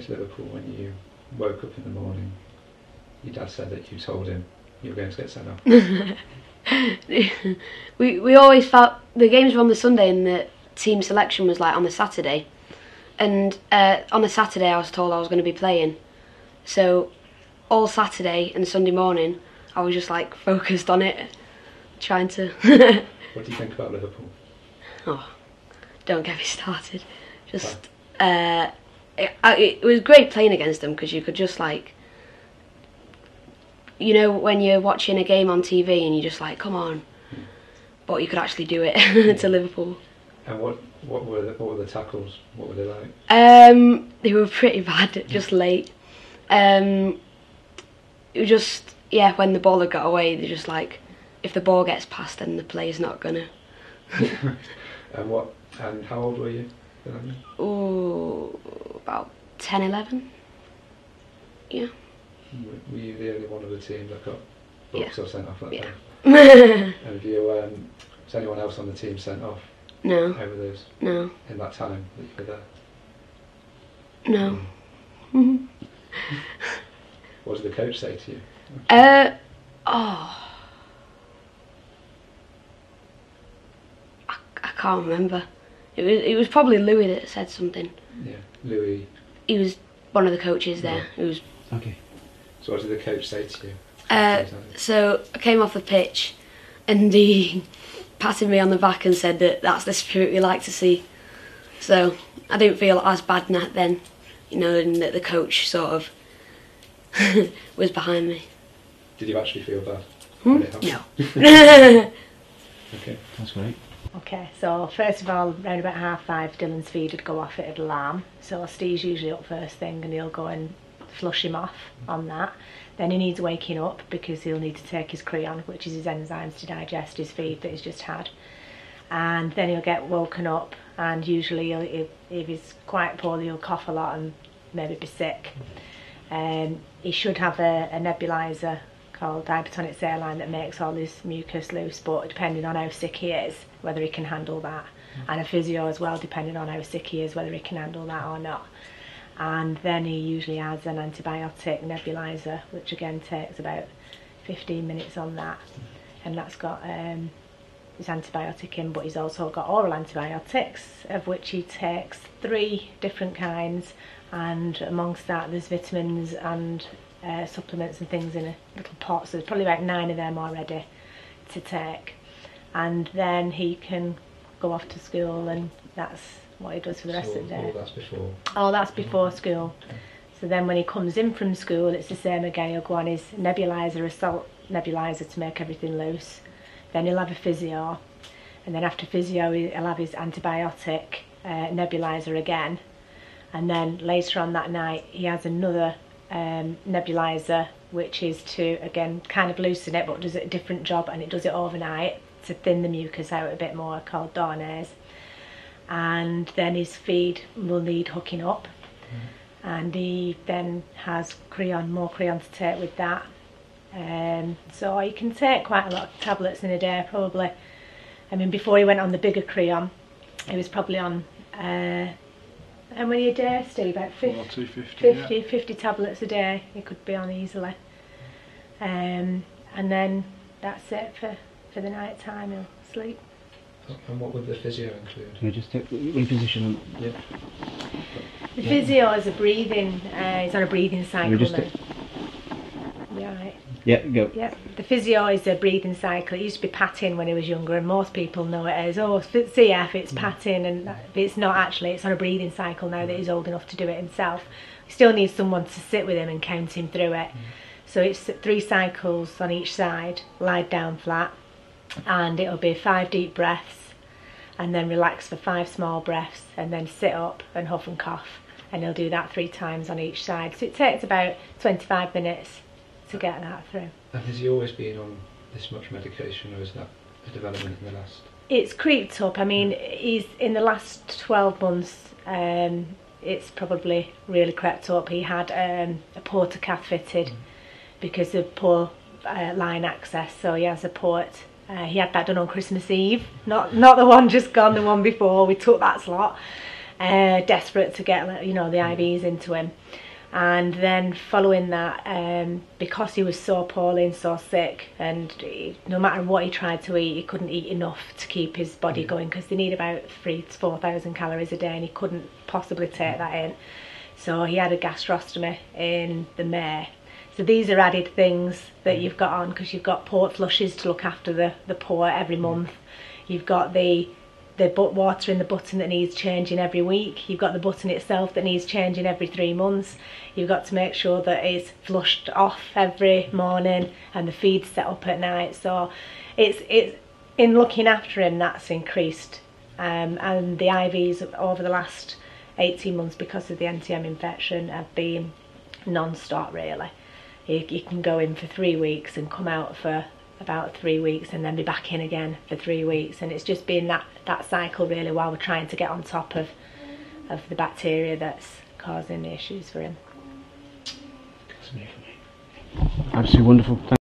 To Liverpool, when you woke up in the morning, your dad said that you told him you were going to get sent off. we always felt the games were on the Sunday and the team selection was like on the Saturday, and on the Saturday I was told I was going to be playing, so all Saturday and Sunday morning I was just like focused on it, trying to What do you think about Liverpool? Oh, don't get me started. Just it was great playing against them, because you could just like, you know, when you're watching a game on TV and you're just like, come on, but you could actually do it to Liverpool. And what were the tackles? What were they like? They were pretty bad, just late. It was just, yeah, when the ball had got away, they're just like, if the ball gets past, then the player's not gonna. And how old were you? Oh, about 10, 11. Yeah. Were you the only one of the team that got booked or sent off that day? And have you, was anyone else on the team sent off? No. Over those? No. In that time that you were there? No. What did the coach say to you? I can't remember. It was probably Louis that said something. Yeah, Louis. He was one of the coaches there. It was okay. So what did the coach say to you? So I came off the pitch, and he patted me on the back and said that that's the spirit we like to see. So I didn't feel as bad then, you know, and that the coach sort of was behind me. Did you actually feel bad? No. Okay, that's great. Okay, so first of all, around about 5:30, Dylan's feed would go off at an alarm. So Steve's usually up first thing, and he'll go and flush him off on that. Then he needs waking up, because he'll need to take his creon, which is his enzymes to digest his feed that he's just had. And then he'll get woken up, and usually if he's quite poorly, he'll cough a lot and maybe be sick. He should have a nebulizer called hypertonic saline that makes all his mucus loose, but depending on how sick he is, whether he can handle that, and a physio as well, depending on how sick he is, whether he can handle that or not. And then he usually has an antibiotic nebulizer, which again takes about 15 minutes on that, and that's got his antibiotic in, but he's also got oral antibiotics, of which he takes 3 different kinds, and amongst that there's vitamins and supplements and things in a little pot, so there's probably about 9 of them already to take. And then he can go off to school, and that's what he does for the rest of the day. That's before? Oh, that's before school. Okay. So then when he comes in from school, it's the same again. He'll go on his nebulizer, a salt nebulizer to make everything loose. Then he'll have a physio, and then after physio he'll have his antibiotic nebulizer again. And then later on that night he has another nebulizer, which is to again kind of loosen it, but does it a different job, and it does it overnight to thin the mucus out a bit more, called Dornase. And then his feed will need hooking up, and he then has more creon to take with that. So you can take quite a lot of tablets in a day, probably. I mean, before he went on the bigger creon, he was probably on how many a day, Steve? About 50 tablets a day he could be on easily. And then that's it for the night time. He'll sleep. And what would the physio include? Yeah, just reposition them. Yeah. The physio is a breathing. He's on a breathing cycle now. Yeah, right. Yeah, go. Yeah, the physio is a breathing cycle. It used to be patting when he was younger, and most people know it as, oh, CF, it's patting, and it's not actually. It's on a breathing cycle now that he's old enough to do it himself. He still needs someone to sit with him and count him through it. So it's 3 cycles on each side, lie down flat, and it'll be 5 deep breaths, and then relax for 5 small breaths, and then sit up and huff and cough, and he'll do that 3 times on each side. So it takes about 25 minutes to get that through. And has he always been on this much medication, or is that a development in the last? It's creeped up. I mean, he's in the last 12 months. It's probably really crept up. He had a porta cath fitted because of poor line access, so he has a port. He had that done on Christmas Eve, not the one just gone, the one before. We took that slot. desperate to get, you know, the IVs into him. And then following that, because he was so poorly and so sick, and no matter what he tried to eat, he couldn't eat enough to keep his body going, because they need about 3,000 to 4,000 calories a day, and he couldn't possibly take that in. So he had a gastrostomy in the May. So these are added things that you've got on, because you've got port flushes to look after the port every month. You've got the water in the button that needs changing every week. You've got the button itself that needs changing every 3 months. You've got to make sure that it's flushed off every morning and the feed's set up at night. So it's in looking after him, that's increased. And the IVs over the last 18 months, because of the NTM infection, have been non-stop really. You can go in for 3 weeks and come out for about 3 weeks and then be back in again for 3 weeks, and it's just been that cycle really, while we're trying to get on top of the bacteria that's causing the issues for him. Absolutely wonderful.